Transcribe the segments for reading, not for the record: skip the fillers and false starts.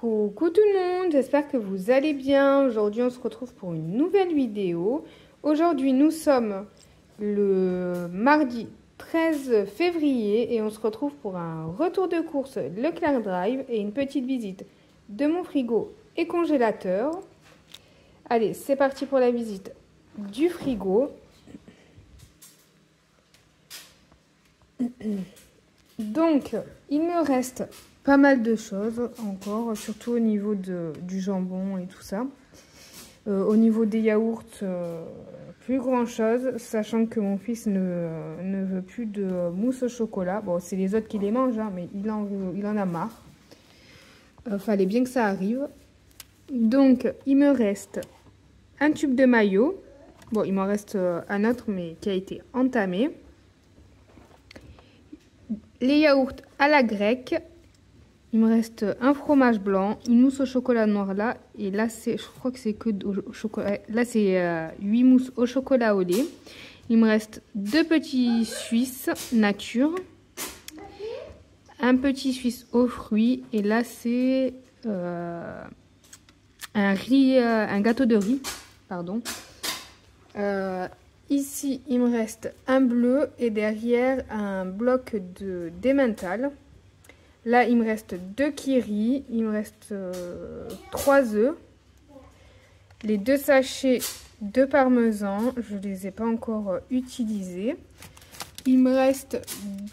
Coucou tout le monde, j'espère que vous allez bien. Aujourd'hui on se retrouve pour une nouvelle vidéo. Aujourd'hui nous sommes le mardi 13 février et on se retrouve pour un retour de course Leclerc Drive et une petite visite de mon frigo et congélateur. Allez, c'est parti pour la visite du frigo. Donc, il me reste pas mal de choses encore, surtout au niveau du jambon et tout ça. Au niveau des yaourts, plus grand chose, sachant que mon fils ne veut plus de mousse au chocolat. Bon, c'est les autres qui les mangent, hein, mais il en a marre. Fallait bien que ça arrive. Donc, il me reste un tube de mayo. Bon, il m'en reste un autre, mais qui a été entamé. Les yaourts à la grecque. Il me reste un fromage blanc, une mousse au chocolat noir là. Et là, je crois que c'est que au chocolat. Là, c'est 8 mousses au chocolat au lait. Il me reste 2 petits Suisses nature. Un petit Suisse aux fruits. Et là, c'est un gâteau de riz. Pardon. Ici, il me reste un bleu et derrière un bloc d'emmental. Là, il me reste 2 kiris, il me reste 3 œufs, les 2 sachets de parmesan, je ne les ai pas encore utilisés. Il me reste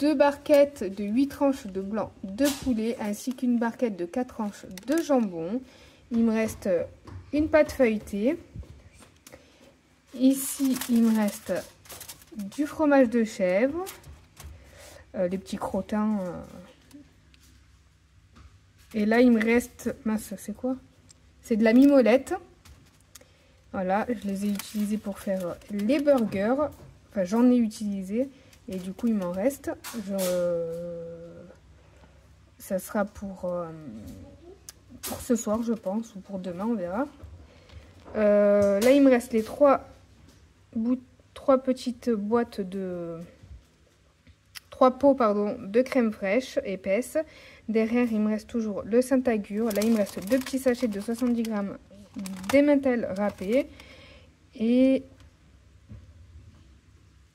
2 barquettes de 8 tranches de blanc de poulet ainsi qu'une barquette de 4 tranches de jambon. Il me reste une pâte feuilletée. Ici, il me reste du fromage de chèvre, les petits crottins. Et là, il me reste... Mince, c'est quoi? C'est de la mimolette. Voilà, je les ai utilisés pour faire les burgers. Enfin, j'en ai utilisé. Et du coup, il m'en reste. Ça sera pour ce soir, je pense. Ou pour demain, on verra. Là, il me reste les 3 petites boîtes de... 3 pots, pardon, de crème fraîche épaisse. Derrière, il me reste toujours le Saint-Agur. Là, il me reste 2 petits sachets de 70 grammes d'emmental râpé. Et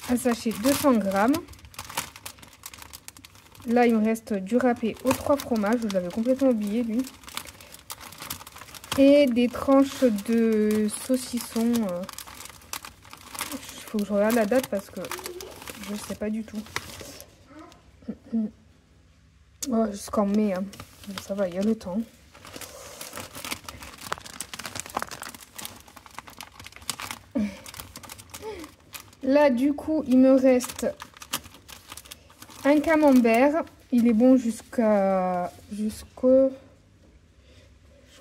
un sachet de 100 grammes. Là, il me reste du râpé aux 3 fromages. Je l'avais complètement oublié, lui. Et des tranches de saucisson. Il faut que je regarde la date parce que je ne sais pas du tout. Oh, jusqu'en mai, hein. Ça va, il y a le temps. Là, du coup, il me reste un camembert. Il est bon je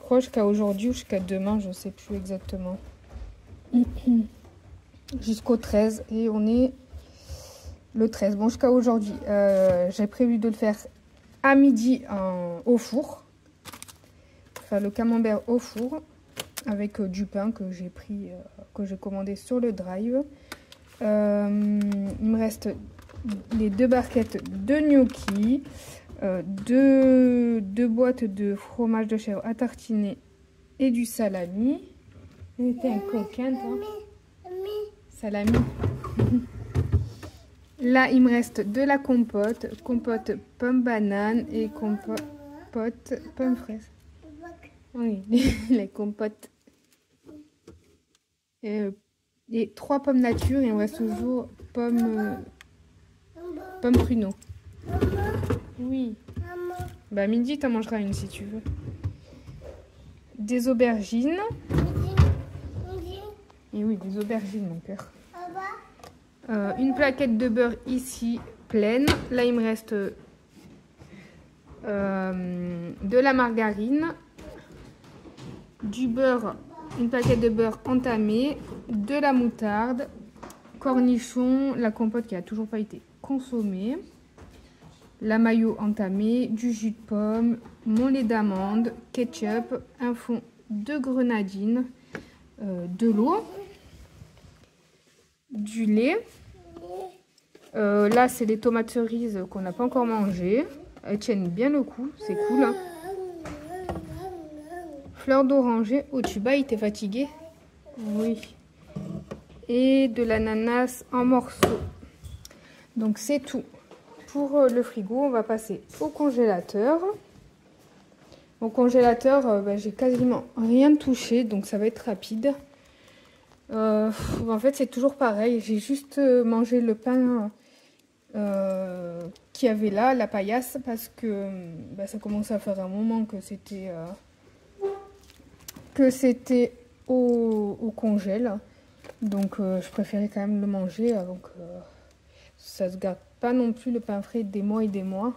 crois jusqu'à aujourd'hui ou jusqu'à demain, je ne sais plus exactement. Jusqu'au 13 et on est le 13. Bon, jusqu'à aujourd'hui. J'ai prévu de le faire à midi au four. Enfin, le camembert au four avec du pain que j'ai pris, que j'ai commandé sur le drive. Il me reste les 2 barquettes de gnocchi, 2 boîtes de fromage de chèvre à tartiner et du salami. T'es un coquin, toi. Salami. Là, il me reste de la compote pomme banane et compote pomme fraise. Oui, les compotes. Et 3 pommes nature et il me reste toujours pomme pruneau. Oui. Bah, midi, t'en mangeras une si tu veux. Des aubergines. Et oui, des aubergines, mon cœur. Une plaquette de beurre ici, pleine. Là, il me reste de la margarine, du beurre, une plaquette de beurre entamée, de la moutarde, cornichons, la compote qui n'a toujours pas été consommée, la mayo entamée, du jus de pomme, mon lait d'amande, ketchup, un fond de grenadine, de l'eau, du lait. Là, c'est les tomates cerises qu'on n'a pas encore mangées. Elles tiennent bien le coup, c'est cool. Hein. fleur d'oranger. Oh, tu bailles, t'es fatigué? Oui. Et de l'ananas en morceaux. Donc c'est tout. Pour le frigo, on va passer au congélateur. Au congélateur, j'ai quasiment rien touché, donc ça va être rapide. En fait, c'est toujours pareil. J'ai juste mangé le pain qu'il y avait là, la paillasse, parce que ça commençait à faire un moment que c'était au congèle. Donc, je préférais quand même le manger avant que ça se garde pas non plus le pain frais des mois et des mois.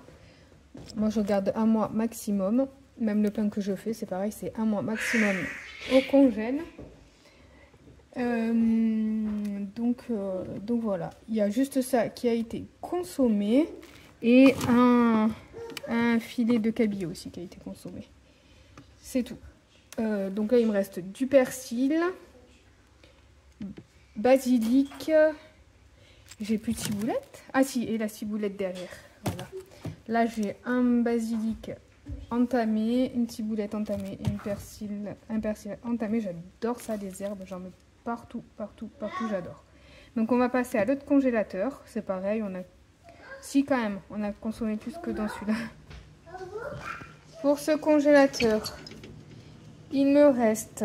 Moi, je garde un mois maximum. Même le pain que je fais, c'est pareil, c'est un mois maximum au congèle. Donc voilà, il y a juste ça qui a été consommé et un filet de cabillaud aussi qui a été consommé. C'est tout. Donc là, il me reste du persil, basilic. J'ai plus de ciboulette. Ah si, et la ciboulette derrière. Voilà. Là, j'ai un basilic entamé, une ciboulette entamée et un persil entamé. J'adore ça, les herbes. J'en mets partout, partout, partout. J'adore. Donc, on va passer à l'autre congélateur. C'est pareil, si, quand même, on a consommé plus que dans celui-là. Pour ce congélateur, il me reste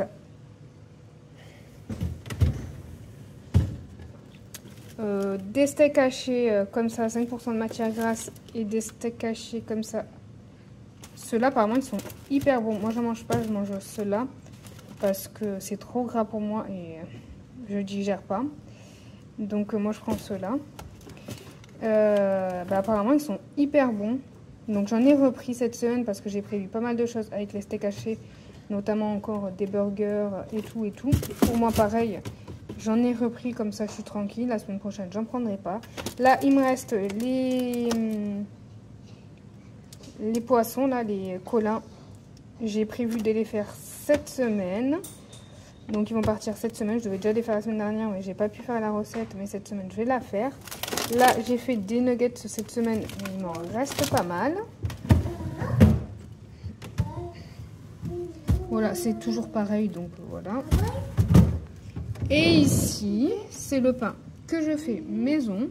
des steaks hachés comme ça, 5% de matière grasse, et des steaks hachés comme ça. Ceux-là, apparemment, ils sont hyper bons. Moi, je mange pas, je mange ceux-là parce que c'est trop gras pour moi et je digère pas. Donc, moi, je prends ceux-là. Apparemment, ils sont hyper bons. Donc, j'en ai repris cette semaine parce que j'ai prévu pas mal de choses avec les steaks hachés, notamment encore des burgers et tout et tout. Pour moi, pareil. J'en ai repris comme ça, je suis tranquille. La semaine prochaine, j'en prendrai pas. Là, il me reste les poissons, là, les collins. J'ai prévu de les faire cette semaine. Donc, ils vont partir cette semaine. Je devais déjà les faire la semaine dernière, mais j'ai pas pu faire la recette. Mais cette semaine, je vais la faire. Là, j'ai fait des nuggets cette semaine. Mais il m'en reste pas mal. Voilà, c'est toujours pareil. Donc, voilà. Et ici, c'est le pain que je fais maison.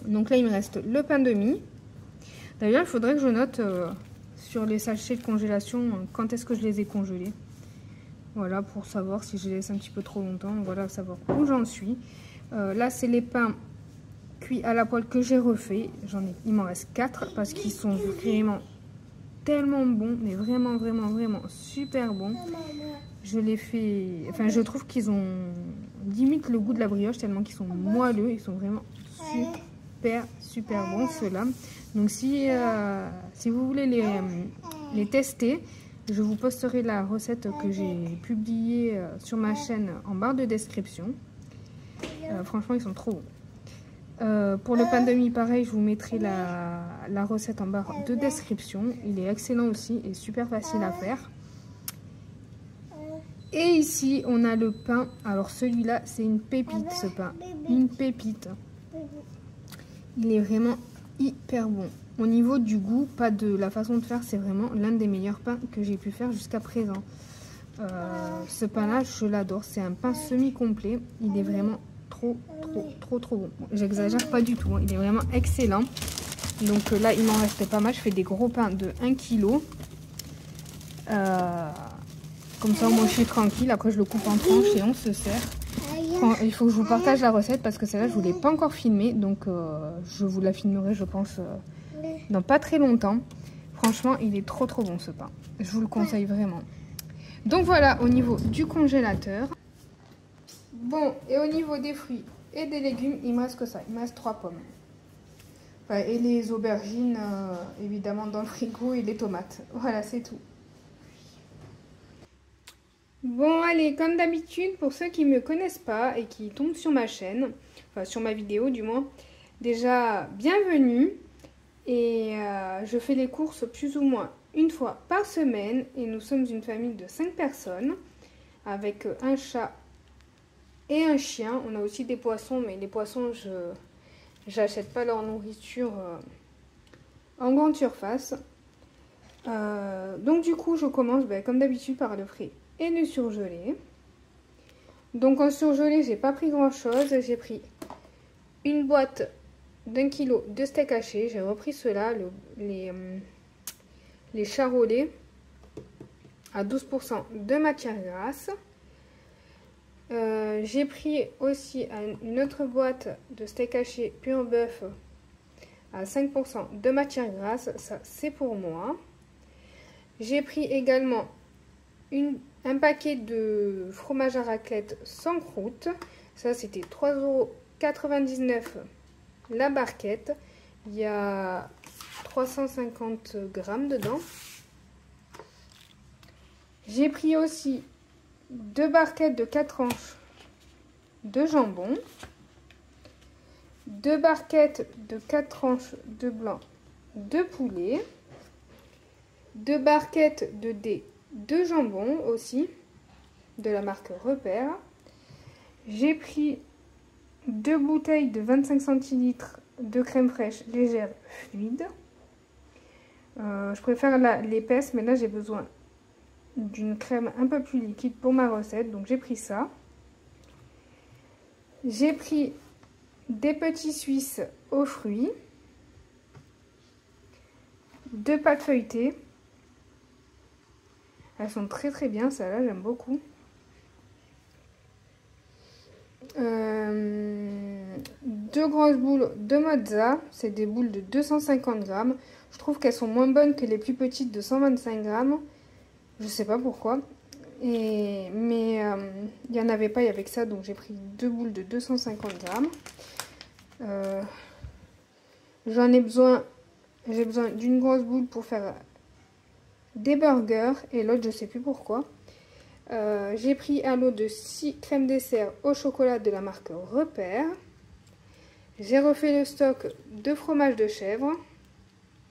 Donc là, il me reste le pain de mie. D'ailleurs, il faudrait que je note sur les sachets de congélation quand est-ce que je les ai congelés. Voilà, pour savoir si je les laisse un petit peu trop longtemps. Voilà, savoir où j'en suis. Là, c'est les pains cuits à la poêle que j'ai refait. Il m'en reste 4 parce qu'ils sont vraiment tellement bons. Mais vraiment, vraiment, vraiment super bons. Je les fais... Enfin, je trouve qu'ils ont limite le goût de la brioche tellement qu'ils sont moelleux. Ils sont vraiment super, super bons, ceux-là. Donc, si vous voulez les tester, je vous posterai la recette que j'ai publiée sur ma chaîne en barre de description. Franchement, ils sont trop bons. Pour le pain de mie, pareil, je vous mettrai la recette en barre de description. Il est excellent aussi et super facile à faire. Et ici, on a le pain. Alors, celui-là, c'est une pépite, ce pain. Une pépite. Il est vraiment hyper bon. Au niveau du goût, pas de la façon de faire, c'est vraiment l'un des meilleurs pains que j'ai pu faire jusqu'à présent. Ce pain-là, je l'adore. C'est un pain semi-complet. Il est vraiment trop bon. J'exagère pas du tout, hein. Il est vraiment excellent. Donc là, il m'en reste pas mal. Je fais des gros pains de 1 kg. Comme ça, moi, je suis tranquille. Après, je le coupe en tranches et on se sert. Il faut que je vous partage la recette parce que celle-là, je ne vous l'ai pas encore filmée. Donc, je vous la filmerai, je pense, dans pas très longtemps. Franchement, il est trop bon, ce pain. Je vous le conseille vraiment. Donc, voilà, au niveau du congélateur. Bon, et au niveau des fruits et des légumes, il me reste que ça. Il me reste 3 pommes. Enfin, et les aubergines, évidemment, dans le frigo et les tomates. Voilà, c'est tout. Bon, allez, comme d'habitude, pour ceux qui ne me connaissent pas et qui tombent sur ma chaîne, enfin sur ma vidéo du moins, déjà, bienvenue. Et je fais les courses plus ou moins une fois par semaine. Et nous sommes une famille de 5 personnes, avec un chat et un chien. On a aussi des poissons, mais les poissons, je n'achète pas leur nourriture en grande surface. Donc du coup, je commence comme d'habitude par le frais et le surgelé. Donc en surgelé, j'ai pas pris grand chose. J'ai pris une boîte d'1 kg de steak haché. J'ai repris ceux-là, les charolais à 12% de matière grasse. J'ai pris aussi une autre boîte de steak haché pur bœuf à 5% de matière grasse. Ça, c'est pour moi. J'ai pris également un paquet de fromage à raclette sans croûte. Ça, c'était 3,99 € la barquette. Il y a 350 grammes dedans. J'ai pris aussi 2 barquettes de 4 tranches de jambon. 2 barquettes de 4 tranches de blanc de poulet. 2 barquettes de dés de jambon aussi, de la marque Repère. J'ai pris 2 bouteilles de 25 centilitres de crème fraîche légère fluide. Je préfère l'épaisse, mais là j'ai besoin d'une crème un peu plus liquide pour ma recette, donc j'ai pris ça. J'ai pris des petits Suisses aux fruits, 2 pâtes feuilletées. Elles sont très très bien, celles-là, j'aime beaucoup. 2 grosses boules de mozza, c'est des boules de 250 grammes. Je trouve qu'elles sont moins bonnes que les plus petites de 125 grammes. Je sais pas pourquoi. Mais il n'y en avait pas avec ça, donc j'ai pris 2 boules de 250 grammes. J'ai besoin d'une grosse boule pour faire des burgers et l'autre je sais plus pourquoi. J'ai pris un lot de 6 crèmes dessert au chocolat de la marque Repère. J'ai refait le stock de fromage de chèvre,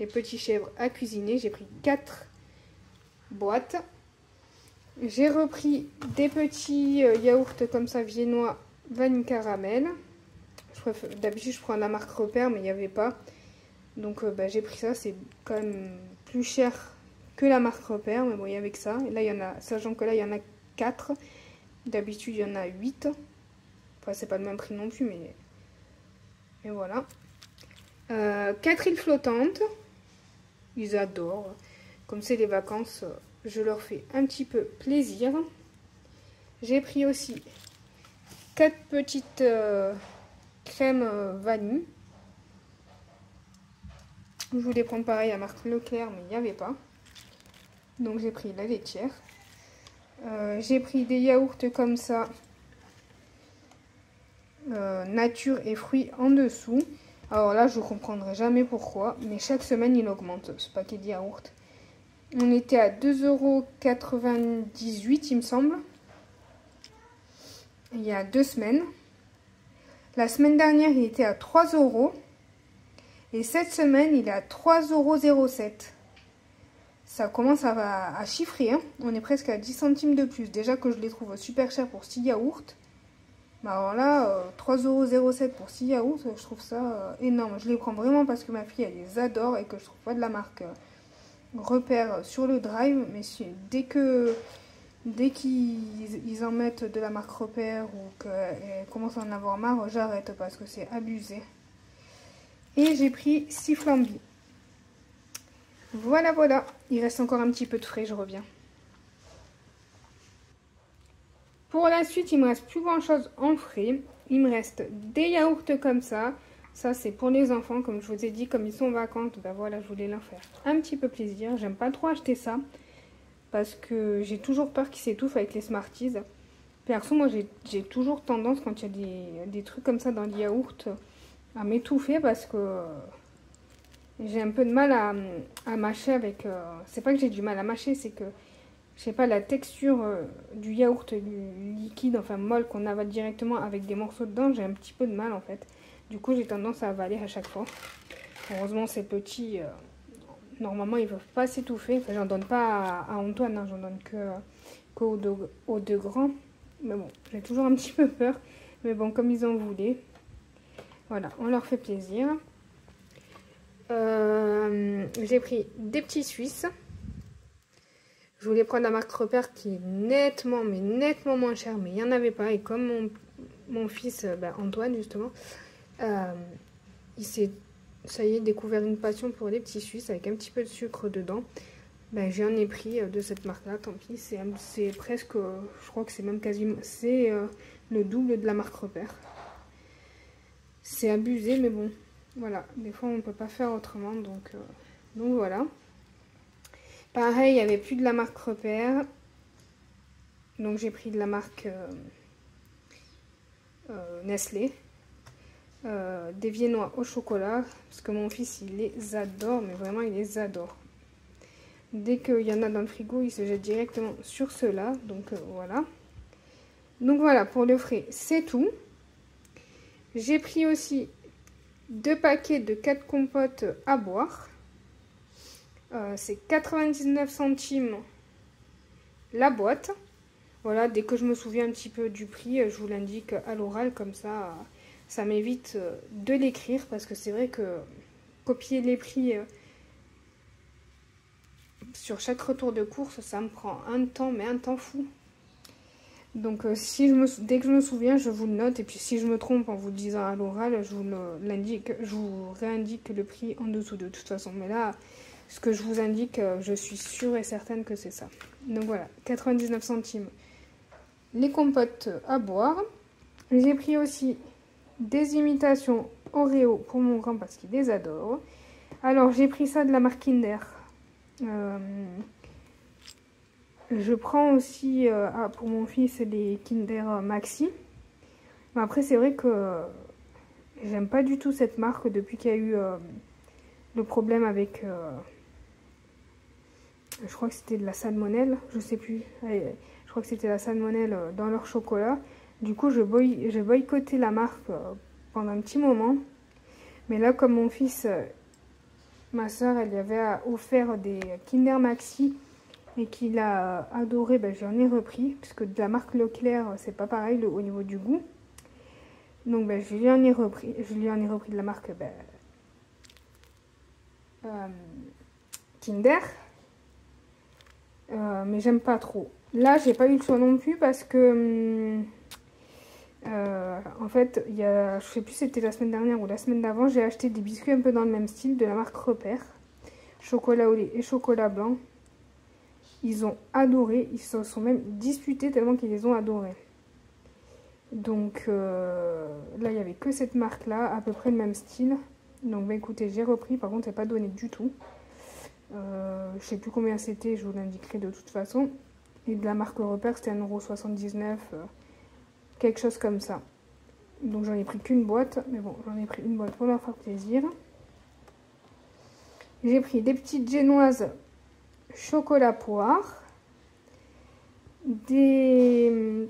les petits chèvres à cuisiner. J'ai pris 4 boîtes. J'ai repris des petits yaourts comme ça viennois vanille caramel. D'habitude je prends la marque Repère mais il n'y avait pas. Donc j'ai pris ça, c'est quand même plus cher que la marque Repère, mais bon, il y avait que ça. Et là, il y en a, sachant que là, il y en a 4. D'habitude, il y en a 8. Enfin, c'est pas le même prix non plus, mais voilà. 4 îles flottantes. Ils adorent. Comme c'est les vacances, je leur fais un petit peu plaisir. J'ai pris aussi 4 petites crèmes vanille. Je voulais prendre pareil à marque Leclerc, mais il n'y avait pas. Donc j'ai pris la laitière. J'ai pris des yaourts comme ça. Nature et fruits en dessous. Alors là, je ne comprendrai jamais pourquoi. Mais chaque semaine, il augmente ce paquet de yaourts. On était à 2,98 € il me semble. Il y a 2 semaines. La semaine dernière, il était à 3 €. Et cette semaine, il est à 3,07 €. Ça commence à chiffrer, hein. On est presque à 10 centimes de plus. Déjà que je les trouve super chers pour 6 yaourts. Bah alors là, 3,07 € pour 6 yaourts, je trouve ça énorme. Je les prends vraiment parce que ma fille, elle les adore et que je trouve pas de la marque Repère sur le drive. Mais dès qu'ils en mettent de la marque Repère ou qu'elle commence à en avoir marre, j'arrête parce que c'est abusé. Et j'ai pris 6 flambis. Voilà, voilà. Il reste encore un petit peu de frais, je reviens. Pour la suite, il me reste plus grand chose en frais. Il me reste des yaourts comme ça. Ça, c'est pour les enfants, comme je vous ai dit, comme ils sont en vacances. Ben voilà, je voulais leur faire un petit peu plaisir. J'aime pas trop acheter ça parce que j'ai toujours peur qu'ils s'étouffent avec les Smarties. Perso, moi, j'ai toujours tendance, quand il y a des trucs comme ça dans les yaourts, à m'étouffer parce que j'ai un peu de mal à mâcher avec... c'est pas que j'ai du mal à mâcher, c'est que, je sais pas, la texture du yaourt du liquide, enfin molle, qu'on avale directement avec des morceaux dedans, j'ai un petit peu de mal en fait. Du coup, j'ai tendance à avaler à chaque fois. Heureusement, ces petits, normalement, ils ne peuvent pas s'étouffer. Enfin, j'en donne pas à Antoine, hein, j'en donne qu'aux deux grands. Mais bon, j'ai toujours un petit peu peur. Mais bon, comme ils en voulaient, voilà, on leur fait plaisir. J'ai pris des petits Suisses. Je voulais prendre la marque Repère qui est nettement, mais nettement moins chère, mais il n'y en avait pas. Et comme mon fils, Antoine justement, il s'est, ça y est, découvert une passion pour les petits Suisses avec un petit peu de sucre dedans. J'en ai pris de cette marque-là, tant pis. C'est presque, je crois que c'est même quasiment, c'est le double de la marque Repère. C'est abusé, mais bon, voilà. Des fois, on ne peut pas faire autrement, donc voilà. Pareil, il n'y avait plus de la marque Repère. Donc j'ai pris de la marque Nestlé. Des viennois au chocolat. Parce que mon fils, il les adore. Mais vraiment, il les adore. Dès qu'il y en a dans le frigo, il se jette directement sur ceux-là. Donc voilà. Donc voilà, pour le frais, c'est tout. J'ai pris aussi 2 paquets de 4 compotes à boire. C'est 99 centimes la boîte. Voilà, dès que je me souviens un petit peu du prix, je vous l'indique à l'oral, comme ça, ça m'évite de l'écrire, parce que c'est vrai que copier les prix sur chaque retour de course, ça me prend un temps, mais un temps fou. Donc dès que je me souviens, je vous le note, et puis si je me trompe en vous le disant à l'oral, je vous réindique le prix en dessous de toute façon. Mais là, ce que je vous indique, je suis sûre et certaine que c'est ça. Donc voilà, 99 centimes les compotes à boire. J'ai pris aussi des imitations Oreo pour mon grand parce qu'il les adore. Alors j'ai pris ça de la marque Kinder. Je prends aussi pour mon fils les Kinder Maxi. Mais après c'est vrai que j'aime pas du tout cette marque depuis qu'il y a eu le problème avec... je crois que c'était de la salmonelle, je sais plus. Je crois que c'était la salmonelle dans leur chocolat. Du coup, j'ai boycotté la marque pendant un petit moment. Mais là, comme mon fils, ma soeur, elle lui avait offert des Kinder Maxi et qu'il a adoré, j'en ai repris. Puisque de la marque Leclerc, c'est pas pareil au niveau du goût. Donc, je lui en ai repris de la marque Kinder. Mais j'aime pas trop. Là, j'ai pas eu le choix non plus parce que en fait, je sais plus si c'était la semaine dernière ou la semaine d'avant, j'ai acheté des biscuits un peu dans le même style de la marque Repère, chocolat au lait et chocolat blanc. Ils ont adoré, ils se sont même disputés tellement qu'ils les ont adorés. Donc là, il n'y avait que cette marque là, à peu près le même style. Donc écoutez, j'ai repris, par contre, c'est pas donné du tout. Je sais plus combien c'était, je vous l'indiquerai de toute façon. Et de la marque Repère, c'était 1,79 €, quelque chose comme ça. Donc j'en ai pris qu'une boîte, mais bon, j'en ai pris une boîte pour leur faire plaisir. J'ai pris des petites génoises chocolat poire, des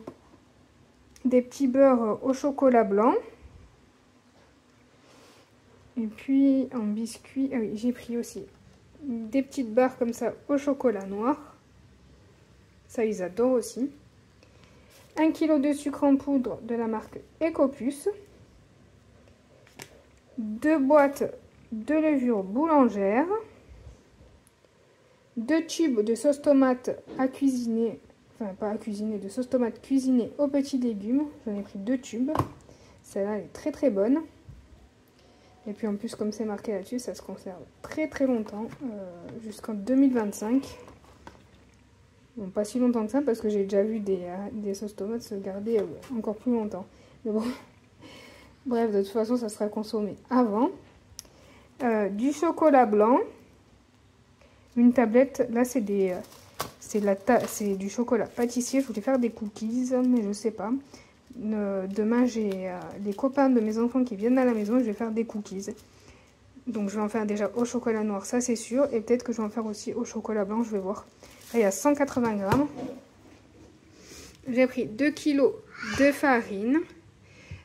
petits beurres au chocolat blanc. Et puis en biscuit, ah oui, j'ai pris aussi des petites barres comme ça au chocolat noir. Ça, ils adorent aussi. 1 kg de sucre en poudre de la marque Ecopus. 2 boîtes de levure boulangère. 2 tubes de sauce tomate à cuisiner. Enfin, pas à cuisiner, de sauce tomate cuisinée aux petits légumes. J'en ai pris 2 tubes. Celle-là, elle est très très bonne. Et puis en plus, comme c'est marqué là-dessus, ça se conserve très très longtemps, jusqu'en 2025. Bon, pas si longtemps que ça, parce que j'ai déjà vu des sauces tomates se garder encore plus longtemps. Mais bon, bref, de toute façon, ça sera consommé avant. Du chocolat blanc. Une tablette, là c'est du chocolat pâtissier. Je voulais faire des cookies, mais je sais pas. Demain, j'ai les copains de mes enfants qui viennent à la maison et je vais faire des cookies. Donc je vais en faire déjà au chocolat noir, ça c'est sûr. Et peut-être que je vais en faire aussi au chocolat blanc, je vais voir. Là, il y a 180 grammes. J'ai pris 2 kg de farine.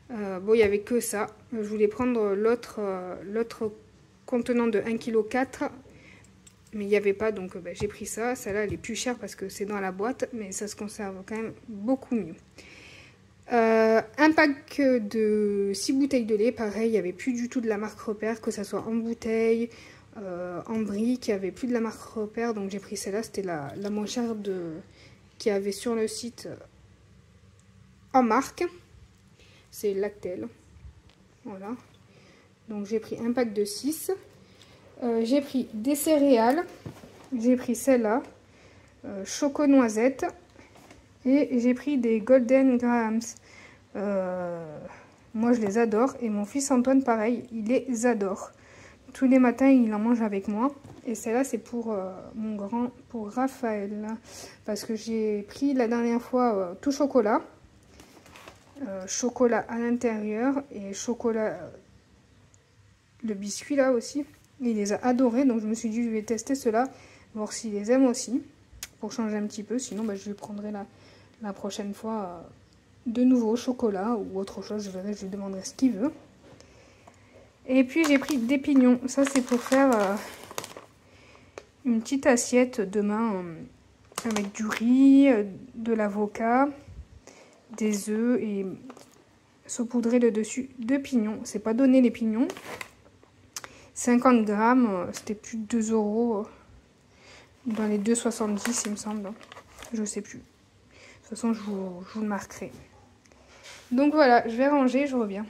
Bon, il n'y avait que ça. Je voulais prendre l'autre contenant de 1,4 kg. Mais il n'y avait pas, donc j'ai pris ça. Celle-là, elle est plus chère parce que c'est dans la boîte. Mais ça se conserve quand même beaucoup mieux. Un pack de 6 bouteilles de lait, pareil, il n'y avait plus du tout de la marque Repère, que ça soit en bouteille, en brie qui avait plus de la marque Repère, donc j'ai pris celle-là. C'était la moins chère qu'il y avait sur le site en marque. C'est Lactel. Voilà. Donc j'ai pris un pack de 6. J'ai pris des céréales. J'ai pris celle-là. Choco noisette. Et j'ai pris des Golden Grahams. Moi je les adore. Et mon fils Antoine pareil, il les adore. Tous les matins il en mange avec moi. Et celle-là c'est pour mon grand, pour Raphaël. Là, parce que j'ai pris la dernière fois tout chocolat. Chocolat à l'intérieur. Et chocolat... le biscuit là aussi. Il les a adorés. Donc je me suis dit je vais tester cela. Voir s'il les aime aussi. Pour changer un petit peu. Sinon bah, je lui prendrai la prochaine fois de nouveau chocolat ou autre chose. Je verrai, je lui demanderai ce qu'il veut. Et puis j'ai pris des pignons. Ça c'est pour faire une petite assiette demain avec du riz, de l'avocat, des œufs et saupoudrer le dessus de pignons. C'est pas donné les pignons. 50 grammes, c'était plus de 2 euros. Dans les 2,70 il me semble. Je sais plus. De toute façon je vous le marquerai. Donc voilà, je vais ranger, je reviens.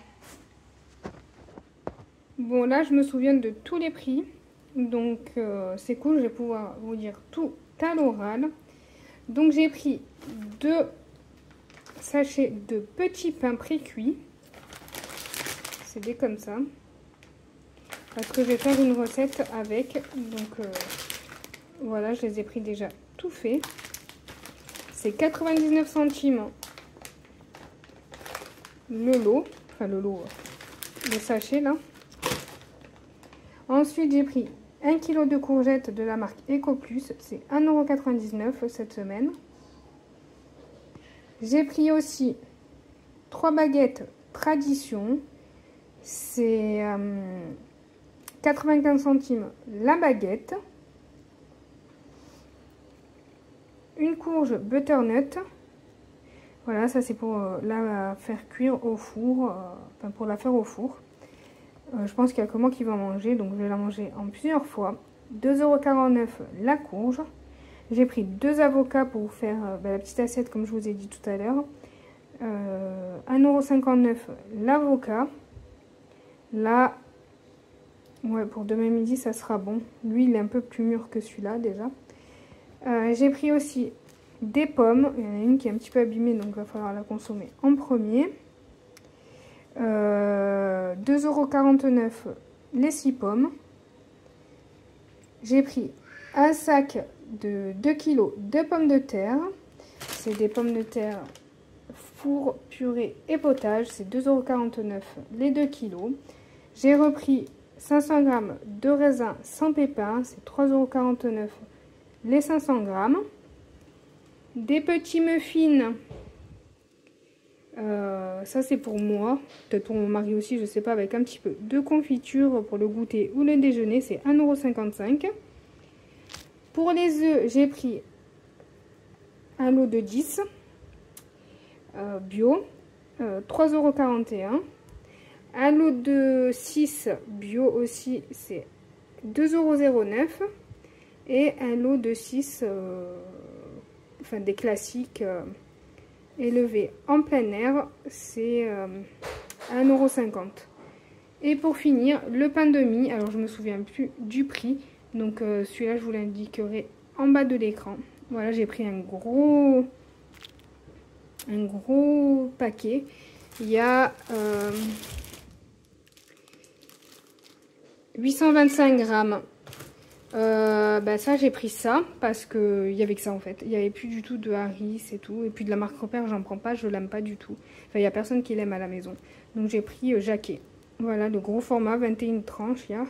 Bon là je me souviens de tous les prix. Donc c'est cool, je vais pouvoir vous dire tout à l'oral. Donc j'ai pris 2 sachets de petits pains pré-cuits. C'est des comme ça. Parce que je vais faire une recette avec. Donc voilà, je les ai pris déjà tout fait. C'est 99 centimes le lot. Enfin le lot, le sachet là. Ensuite j'ai pris 1 kg de courgettes de la marque EcoPlus. C'est 1,99 € cette semaine. J'ai pris aussi 3 baguettes Tradition. C'est 95 centimes la baguette. Une courge butternut. Voilà, ça c'est pour la faire cuire au four. Enfin, pour la faire au four. Je pense qu'il y a que moi qui va en manger. Donc je vais la manger en plusieurs fois. 2,49 € la courge. J'ai pris 2 avocats pour faire la petite assiette comme je vous ai dit tout à l'heure. 1,59 € l'avocat. Là, ouais, pour demain midi ça sera bon. Lui il est un peu plus mûr que celui-là déjà. J'ai pris aussi des pommes. Il y en a une qui est un petit peu abîmée, donc il va falloir la consommer en premier. 2,49 € les 6 pommes. J'ai pris un sac de 2 kg de pommes de terre. C'est des pommes de terre four, purée et potage. C'est 2,49 € les 2 kg. J'ai repris 500 g de raisin sans pépins. C'est 3,49 € les 500 g. Des petits muffins. Ça c'est pour moi. Peut-être pour mon mari aussi, je sais pas. Avec un petit peu de confiture pour le goûter ou le déjeuner. C'est 1,55 €. Pour les œufs, j'ai pris un lot de 10 bio. 3,41 €. Un lot de 6 bio aussi, c'est 2,09 € et un lot de 6 enfin des classiques élevés en plein air, c'est 1,50 €. Et pour finir, le pain de mie. Alors je me souviens plus du prix, donc celui-là je vous l'indiquerai en bas de l'écran. Voilà, j'ai pris un gros paquet. Il y a 825 grammes. Ça j'ai pris ça parce que il y avait que ça en fait. Il n'y avait plus du tout de Harris et tout. Et puis de la marque Repère, j'en prends pas, je l'aime pas du tout. Enfin, il n'y a personne qui l'aime à la maison. Donc j'ai pris Jacquet. Voilà, le gros format, 21 tranches. Il y a.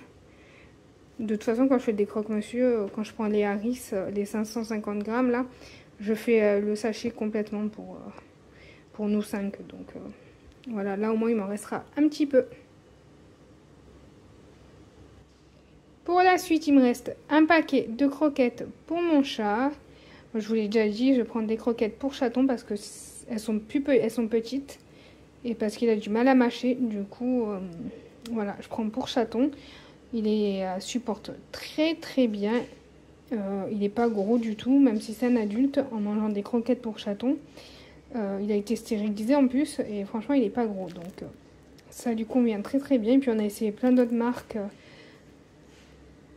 De toute façon, quand je fais des croque-monsieur, quand je prends les Harris, les 550 grammes là, je fais le sachet complètement pour nous 5. Donc voilà, là au moins il m'en restera un petit peu. Pour la suite, il me reste un paquet de croquettes pour mon chat. Je vous l'ai déjà dit, je vais prendre des croquettes pour chaton parce que elles sont petites et parce qu'il a du mal à mâcher. Du coup, voilà, je prends pour chaton. supporte très très bien. Il n'est pas gros du tout, même si c'est un adulte, en mangeant des croquettes pour chaton. Il a été stérilisé en plus, et franchement, il n'est pas gros. Donc, ça lui convient très très bien. Et puis, on a essayé plein d'autres marques.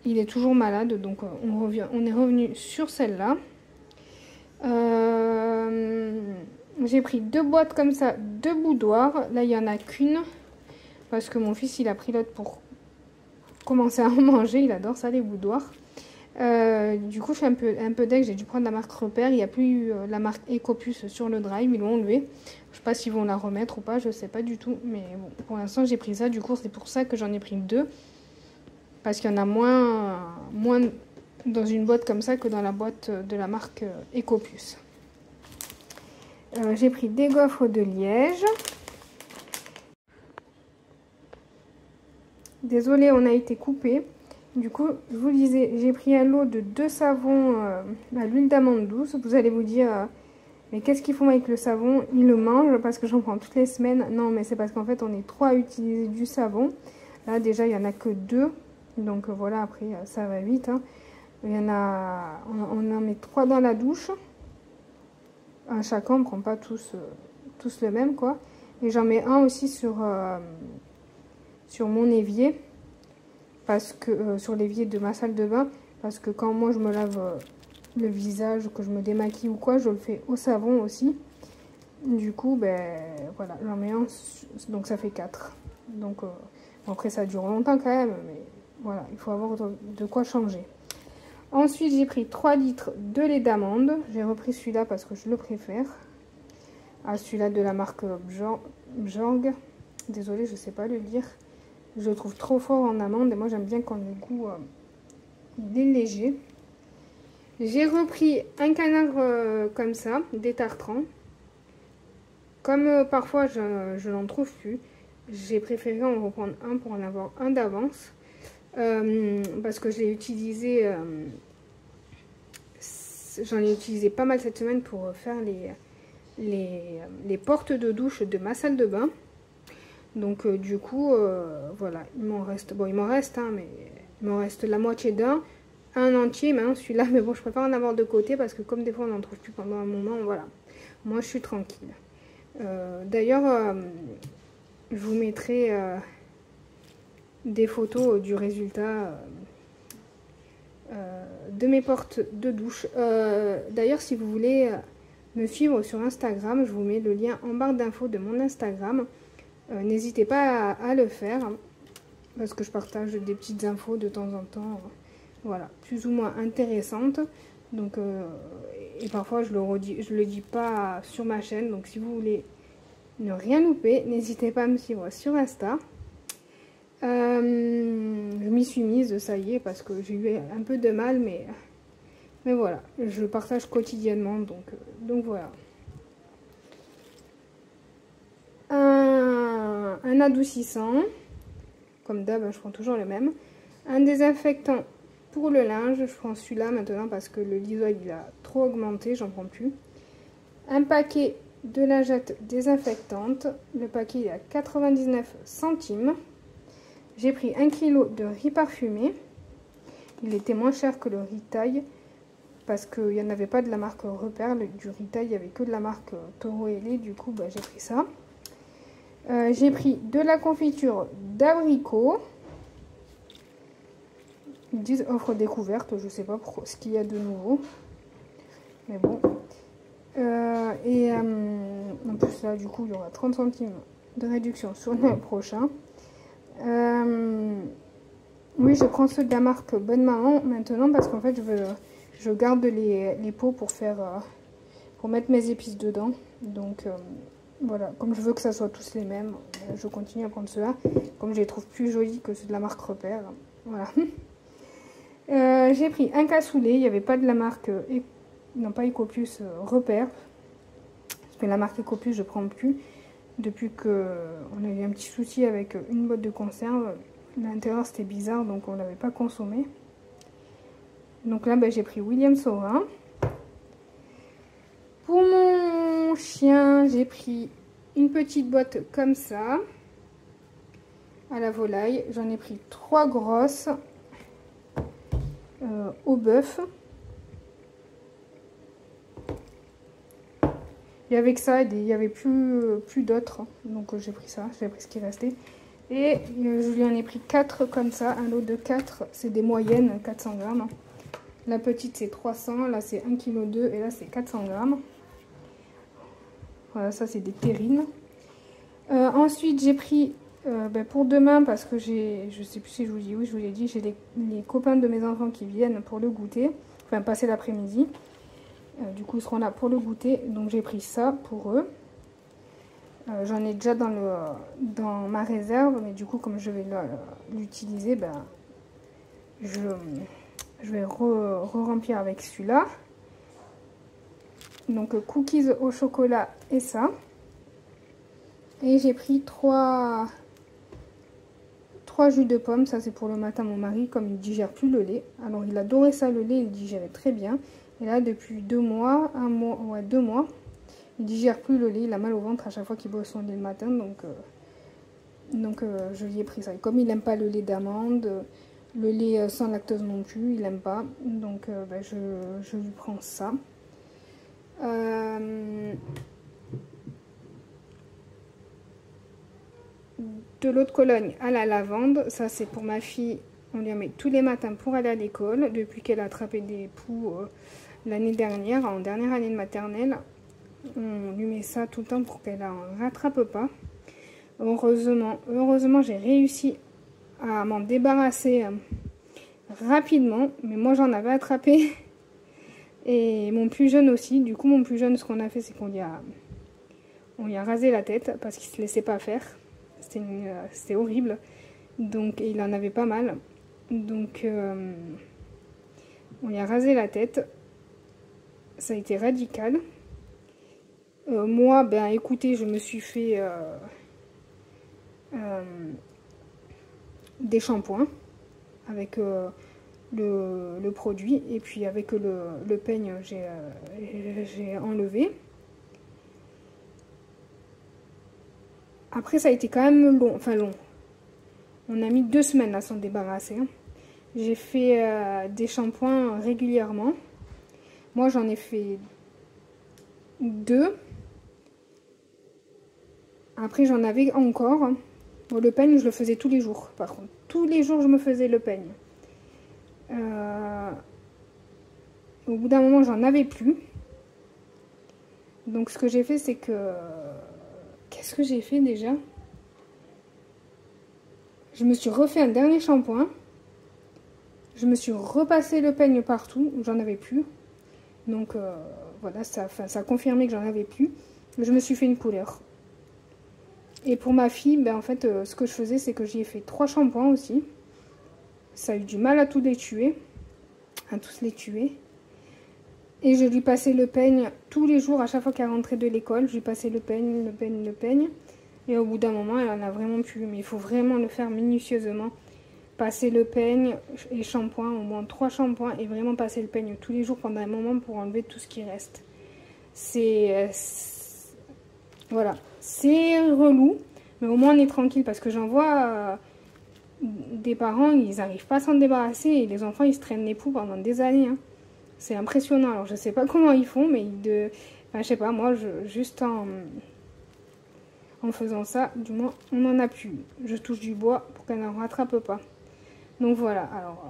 Il est toujours malade, donc on est revenu sur celle-là. J'ai pris 2 boîtes comme ça, 2 boudoirs. Là, il n'y en a qu'une, parce que mon fils, il a pris l'autre pour commencer à en manger. Il adore ça, les boudoirs. Du coup, je suis un peu deg. J'ai dû prendre la marque Repère. Il n'y a plus la marque Ecopus sur le drive. Ils l'ont enlevé. Je sais pas s'ils vont la remettre ou pas. Je sais pas du tout. Mais bon, pour l'instant, j'ai pris ça. Du coup, c'est pour ça que j'en ai pris 2. Parce qu'il y en a moins dans une boîte comme ça que dans la boîte de la marque Ecopus. J'ai pris des gaufres de Liège. Désolée, on a été coupé. Du coup, je vous le disais, j'ai pris un lot de 2 savons à l'huile d'amande douce. Vous allez vous dire, mais qu'est-ce qu'ils font avec le savon? Ils le mangent parce que j'en prends toutes les semaines. Non, mais c'est parce qu'en fait, on est 3 à utiliser du savon. Là, déjà, il n'y en a que 2. Donc voilà, après, ça va vite. Hein. Il y en a, on en met 3 dans la douche. À chacun, on ne prend pas tous le même, quoi. Et j'en mets un aussi sur mon évier. Parce que sur l'évier de ma salle de bain, parce que quand moi je me lave le visage, que je me démaquille ou quoi, je le fais au savon aussi. Du coup, ben voilà, j'en mets un, donc ça fait 4. Donc après ça dure longtemps quand même, mais voilà, il faut avoir de quoi changer. Ensuite, j'ai pris 3 litres de lait d'amande. J'ai repris celui-là parce que je le préfère. Ah, celui-là de la marque Bjorg. Désolée, je ne sais pas le lire. Je le trouve trop fort en amande et moi j'aime bien quand le goût il est léger. J'ai repris un canard comme ça, des tartrans. Comme parfois je n'en trouve plus, j'ai préféré en reprendre un pour en avoir un d'avance. Parce que je l'ai utilisé, j'en ai utilisé pas mal cette semaine pour faire les portes de douche de ma salle de bain. Donc du coup, voilà, il m'en reste, bon il m'en reste, hein, mais il m'en reste la moitié d'un, un entier, mais celui-là, mais bon je préfère en avoir de côté parce que comme des fois on n'en trouve plus pendant un moment, voilà, moi je suis tranquille. D'ailleurs, je vous mettrai des photos du résultat de mes portes de douche. D'ailleurs, si vous voulez me suivre sur Instagram, je vous mets le lien en barre d'infos de mon Instagram. N'hésitez pas à le faire parce que je partage des petites infos de temps en temps, voilà, plus ou moins intéressantes. Donc, et parfois je le dis pas sur ma chaîne. Donc, si vous voulez ne rien louper, n'hésitez pas à me suivre sur Insta. Je m'y suis mise, ça y est, parce que j'ai eu un peu de mal, mais voilà, je le partage quotidiennement, donc voilà. Un adoucissant, comme d'hab, je prends toujours le même. Un désinfectant pour le linge, je prends celui-là maintenant parce que le Lysol il a trop augmenté, j'en prends plus. Un paquet de lingettes désinfectantes, le paquet est à 99 centimes. J'ai pris 1 kg de riz parfumé. Il était moins cher que le riz taille parce qu'il n'y en avait pas de la marque Repère. Du riz taille, il n'y avait que de la marque Toro et lait. Du coup, j'ai pris ça. J'ai pris de la confiture d'abricot. Ils disent offre découverte. Je ne sais pas ce qu'il y a de nouveau. Mais bon. En plus, là, du coup, il y aura 30 centimes de réduction sur le prochain. Oui, je prends ceux de la marque Bonne Maman maintenant parce qu'en fait je garde les pots pour mettre mes épices dedans. Donc voilà, comme je veux que ça soit tous les mêmes, je continue à prendre ceux-là. Comme je les trouve plus jolis que ceux de la marque Repère. Voilà. J'ai pris un cassoulet, il n'y avait pas de la marque, non pas Ecopus, Repère. Parce que la marque Ecopus je prends plus. Depuis qu'on a eu un petit souci avec une boîte de conserve, l'intérieur c'était bizarre donc on ne l'avait pas consommé. Donc là j'ai pris William Saurin. Pour mon chien j'ai pris une petite boîte comme ça. à la volaille. J'en ai pris 3 grosses au bœuf. Et avec ça, il n'y avait plus d'autres. Donc j'ai pris ça, j'ai pris ce qui restait. Et je lui en ai pris 4 comme ça, un lot de 4. C'est des moyennes, 400 grammes. La petite c'est 300, là c'est 1,2 kg et là c'est 400 grammes. Voilà, ça c'est des terrines. Ensuite j'ai pris pour demain, parce que je sais plus si je vous dis, oui je vous l'ai dit, j'ai les copains de mes enfants qui viennent pour le goûter, enfin passer l'après-midi. Du coup ils seront là pour le goûter, donc j'ai pris ça pour eux. J'en ai déjà dans ma réserve, mais du coup comme je vais l'utiliser, je vais re-remplir avec celui-là. Donc cookies au chocolat et ça. Et j'ai pris 3 jus de pomme, ça c'est pour le matin mon mari, comme il ne digère plus le lait. Alors il adorait ça le lait, il digérait très bien. Et là depuis 2 mois, 2 mois, il digère plus le lait, il a mal au ventre à chaque fois qu'il boit son lait le matin. Donc je lui ai pris ça. Et comme il n'aime pas le lait d'amande, le lait sans lactose non plus, il n'aime pas. Donc je lui prends ça. De l'eau de Cologne à la lavande, ça c'est pour ma fille, on lui en met tous les matins pour aller à l'école, depuis qu'elle a attrapé des poux l'année dernière, en dernière année de maternelle, on lui met ça tout le temps pour qu'elle en rattrape pas. Heureusement j'ai réussi à m'en débarrasser rapidement, mais moi j'en avais attrapé, et mon plus jeune aussi. Du coup mon plus jeune, ce qu'on a fait, c'est qu'on lui a rasé la tête, parce qu'il se laissait pas faire. C'était horrible, donc il en avait pas mal, donc on lui a rasé la tête. Ça a été radical. Moi, écoutez, je me suis fait des shampoings avec le produit, et puis avec le peigne j'ai enlevé. Après ça a été quand même long, on a mis 2 semaines à s'en débarrasser. J'ai fait des shampoings régulièrement. Moi j'en ai fait 2. Après j'en avais encore. Bon, le peigne je le faisais tous les jours, par contre. Tous les jours je me faisais le peigne. Au bout d'un moment j'en avais plus. Donc ce que j'ai fait, c'est que... Qu'est-ce que j'ai fait déjà? Je me suis refait un dernier shampoing. Je me suis repassé le peigne partout. J'en avais plus. Donc voilà, ça a confirmé que j'en avais plus. Je me suis fait une couleur. Et pour ma fille, en fait, ce que je faisais, c'est que j'y ai fait 3 shampoings aussi. Ça a eu du mal à tous les tuer. À tous les tuer. Et je lui passais le peigne tous les jours, à chaque fois qu'elle rentrait de l'école. Je lui passais le peigne, le peigne, le peigne. Et au bout d'un moment, elle en a vraiment plus. Mais il faut vraiment le faire minutieusement. Passer le peigne et shampoing, au moins 3 shampoings. Et vraiment passer le peigne tous les jours pendant un moment pour enlever tout ce qui reste. Voilà. C'est relou. Mais au moins on est tranquille, parce que j'en vois des parents, ils n'arrivent pas à s'en débarrasser. Et les enfants, ils se traînent les poux pendant des années. Hein. C'est impressionnant. Alors je sais pas comment ils font, mais je sais pas, moi juste en faisant ça, du moins on n'en a plus. Je touche du bois pour qu'elle n'en rattrape pas. Donc voilà. Alors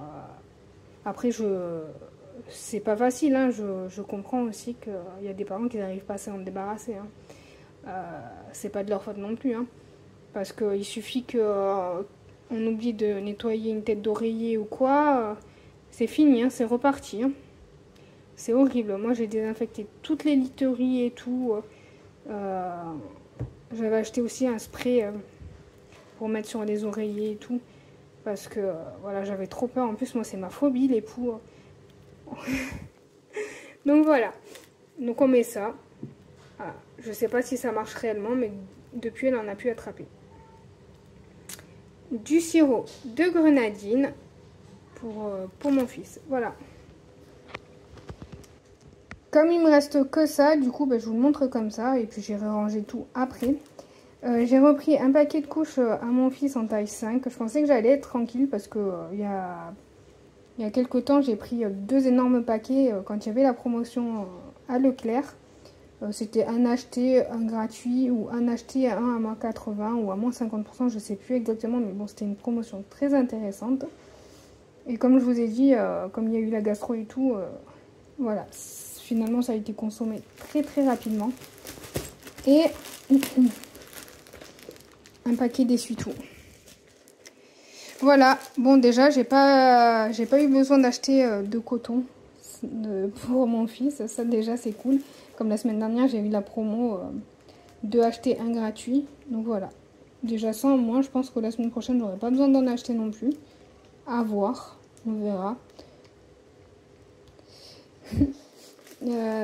après c'est pas facile, hein. Je comprends aussi qu'il y a des parents qui n'arrivent pas à s'en débarrasser. Hein. C'est pas de leur faute non plus, hein. Parce qu'il suffit qu'on oublie de nettoyer une tête d'oreiller ou quoi, c'est fini, hein, c'est reparti. Hein. C'est horrible. Moi, j'ai désinfecté toutes les literies et tout. J'avais acheté aussi un spray pour mettre sur les oreillers et tout. Parce que, voilà, j'avais trop peur. En plus, moi, c'est ma phobie, les poux. Donc, voilà. Donc, on met ça. Voilà. Je sais pas si ça marche réellement, mais depuis, elle en a pu attraper. Du sirop de grenadine pour mon fils. Voilà. Comme il me reste que ça, du coup, je vous le montre comme ça. Et puis, j'irai ranger tout après. J'ai repris un paquet de couches à mon fils en taille 5. Je pensais que j'allais être tranquille parce que il y a quelques temps, j'ai pris 2 énormes paquets quand il y avait la promotion à Leclerc. C'était un acheté, un gratuit, ou un acheté, un à moins 80 ou à moins 50%, je ne sais plus exactement, mais bon, c'était une promotion très intéressante. Et comme je vous ai dit, comme il y a eu la gastro et tout, voilà, finalement ça a été consommé très très rapidement. Et un paquet d'essuie-tout. Voilà, bon déjà j'ai pas eu besoin d'acheter de coton pour mon fils, ça déjà c'est cool. Comme la semaine dernière j'ai eu la promo de acheter un gratuit, donc voilà. Déjà ça en moins, je pense que la semaine prochaine j'aurai pas besoin d'en acheter non plus. À voir, on verra.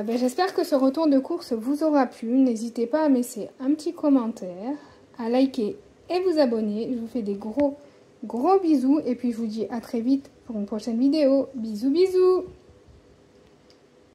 J'espère que ce retour de course vous aura plu. N'hésitez pas à me laisser un petit commentaire, à liker et vous abonner. Je vous fais des gros bisous et puis je vous dis à très vite pour une prochaine vidéo. Bisous bisous.